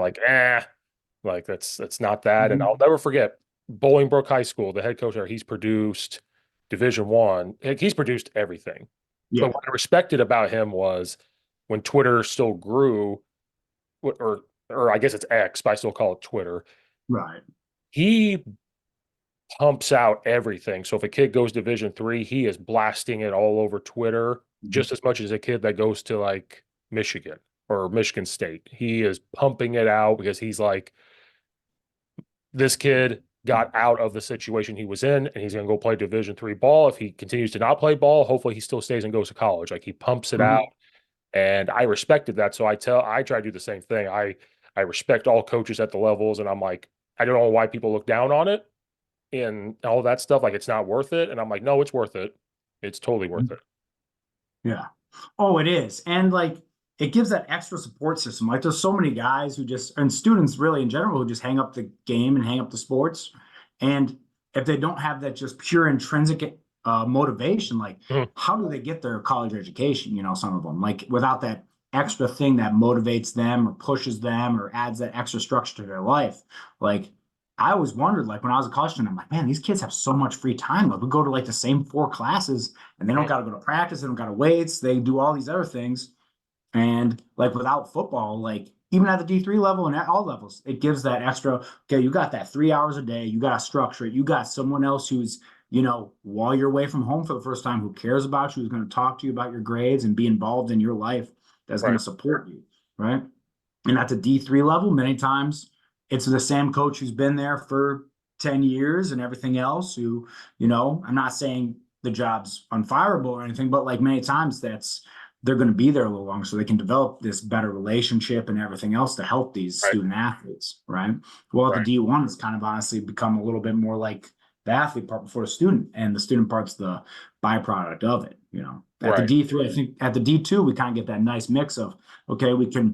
like, like that's not that. And I'll Mhm. never forget Bolingbrook High School, the head coach there, he's produced Division 1. He's produced everything. But Yeah, what I respected about him was when Twitter still grew, or I guess it's X, but I still call it Twitter. right. He pumps out everything. So if a kid goes Division 3, he is blasting it all over Twitter Mhm. just as much as a kid that goes to like Michigan or Michigan State. He is pumping it out because he's like, this kid got out of the situation he was in and he's going to go play Division 3 ball. If he continues to not play ball, hopefully he still stays and goes to college. Like he pumps it out. Mhm. And I respected that. So I try to do the same thing. I respect all coaches at the levels. And I'm like, I don't know why people look down on it and all that stuff. Like it's not worth it. And I'm like, no, it's worth it. It's totally worth it. Yeah. Oh, it is. And like it gives that extra support system. Like there's so many guys who just, and students really in general, who just hang up the game and hang up the sports. And if they don't have that just pure intrinsic motivation, like Mhm. how do they get their college education? You know, some of them, like without that extra thing that motivates them or pushes them or adds that extra structure to their life. Like I always wondered, like when I was a college student, I'm like, man, these kids have so much free time. Like we go to like the same four classes and they don't got to go to practice. They don't got to weights. They do all these other things. And like without football, like even at the D3 level and at all levels, it gives that extra. Okay, you got that 3 hours a day. You got to structure it. You got someone else who's, you know, while you're away from home for the first time, who cares about you, who's going to talk to you about your grades and be involved in your life, that's going Right. to support you. Right. And at the D3 level, many times it's the same coach who's been there for 10 years and everything else who, you know, I'm not saying the job's unfireable or anything, but like many times that's they're going to be there a little longer so they can develop this better relationship and everything else to help these Right. student athletes, right? Well, at the Right. D1, it's kind of honestly become a little bit more like the athlete part before the student, and the student part's the byproduct of it, you know. At the Right. D3, I think at the D2, we kind of get that nice mix of, okay, we can